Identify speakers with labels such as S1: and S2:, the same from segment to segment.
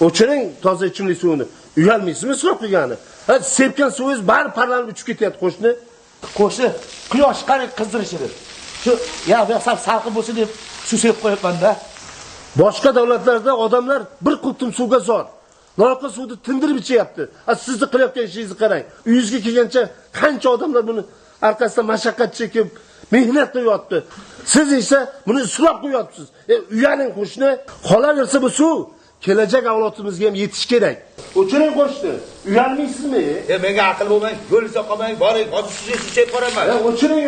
S1: O'chiring toza ichimlik suvini. Uyalmaysizmi isrof qilgani? Ha, sepgan suvingiz bari parlanib uchib ketyapti qo'shni.
S2: Qo'shni quyosh qanday qizdirishini. Shu yoqsa salqin bo'lsin deb suv sepib qo'yapman-da.
S1: Boshqa davlatlarda odamlar bir qutum suvga zor. Loyqa suvni tindirib ichyapti. Sizni qilayotgan ishingizni qarang. Uyingizga kelgancha qancha odamlar buni arkasidan mashaqqat chekib, mehnat qilyapti. Siz esa buni isrof qilyapsiz. Uyaling qo'shni, qolaversa bu suv kelajak avlodimizga ham yetish kerak. O'chiring qo'shni. Uyalmaysizmi?
S2: Menga aql bo'lmang, yo'lingizga qolmang, boring, hozir sizga sepib qo'raman.
S1: O'chiring,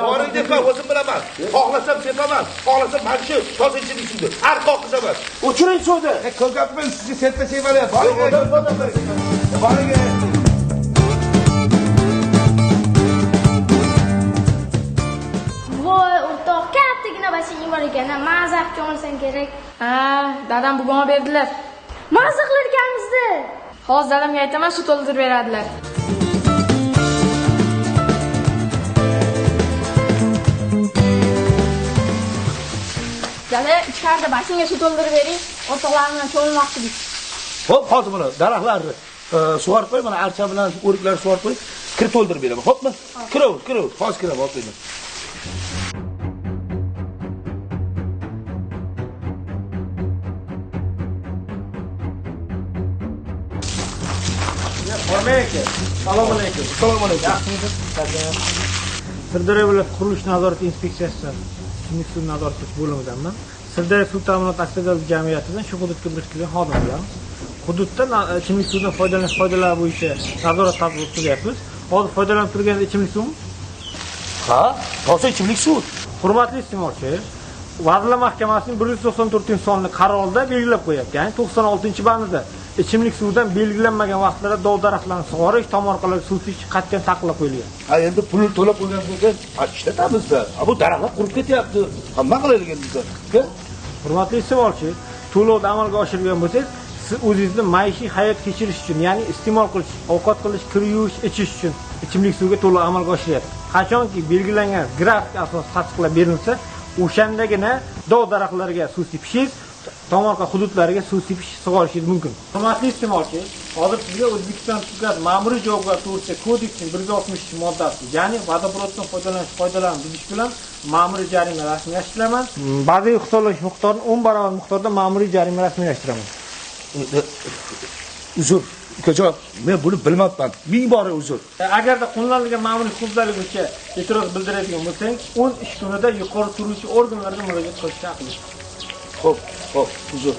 S2: boring deb men o'zim bilaman. Xohlasam sepaman, xohlasam mana shu toza ichimlik suvni arqoq qizaman.
S1: O'chiring suvni.
S2: Ko'katman sizga seppa sepaman. Boring.
S3: Voy, o'rtoq, kattagina basseyn bor ekan, mazaqcha olsang kerak.
S4: Ha, dadam bugun berdilar.
S3: Maza qilar ekanmiz-da.
S4: Hozir dadamga aytaman, suv to'ldirib beradilar. Dada, ichkarida basseynga suv to'ldirib bering. O'rtoqlar bilan cho'milmoqchi biz.
S2: Xo'p, hozir buni daraxtlarni sug'orib qo'y, mana archa bilan o'riklarni sug'orib qo'y, kir to'ldirib beraman. Xo'pmi? Kiraver, hozir kiraman, o'qiyman.
S5: Assalomu alaykum. Sirdaryo viloyat qurilish nazorati inspeksiyasi ichimlik suv nazorati bo'limidanman. Sirdaryo suv ta'minoti aksiyadorlik jamiyatidan shu hududga biriktirilgan xodimlarmiz. Hududda ichimlik suvidan foydalanish qoidalari bo'yicha nazorat tatbiq qilyapmiz. Hozir foydalanib turgan ichimlik suvmi?
S2: Ha, toza ichimlik suv.
S5: Hurmatli iste'molchi, Vazirlar Mahkamasining 194-sonli qarorida belgilab qo'yapti. Ya'ni 96-bandida ichimlik suvidan belgilanmagan vaqtlarda dov daraxtlarni sug'orish, tomorqalarga suv sepish qat'iyan taqiqlab qo'yilgan.
S2: Ha, endi pulni to'lab qo'ygandan keyin ishlatamiz-da. Bu daraxtlar qurib ketyapti. Hamma qilayotgan bizda.
S5: Hurmatli iste'molchi, to'lovni amalga oshirgan bo'lsangiz, siz o'zingizni maishiy hayot kechirish uchun, ya'ni iste'mol qilish, ovqat qilish, kir yuvish, ichish uchun ichimlik suvga to'lov amalga oshiryapti. Qachonki belgilangan grafik asosida tasdiqlab berilsa, o'shandagina dov daraxtlarga suv sepishingiz, tomorqa hududlariga suv sepish sug'orishingiz mumkin. Hurmatli iste'molchi, hozir sizga O'zbekiston Respublikasi Ma'muriy javobgarlik to'g'risida kodeksining 163-moddasi, ya'ni vodoprovoddan foydalanish qoidalarini buzish bilan ma'muriy jarima rasmiylashtiraman. Ba'ziy hisoblash miqdorini 10 barobar miqdorda ma'muriy jarima rasmiylashtiraman.
S2: Uzr, ukajon, men buni bilmabman. Ming bora uzr.
S5: Agarda qo'llanilgan ma'muriy huquqlarga bo'yicha e'tiroz bildiradigan bo'lsang, 10 ish kunida yuqori turuvchi organlarga murojaat qilishni haqli.
S2: Xo'p, uzr.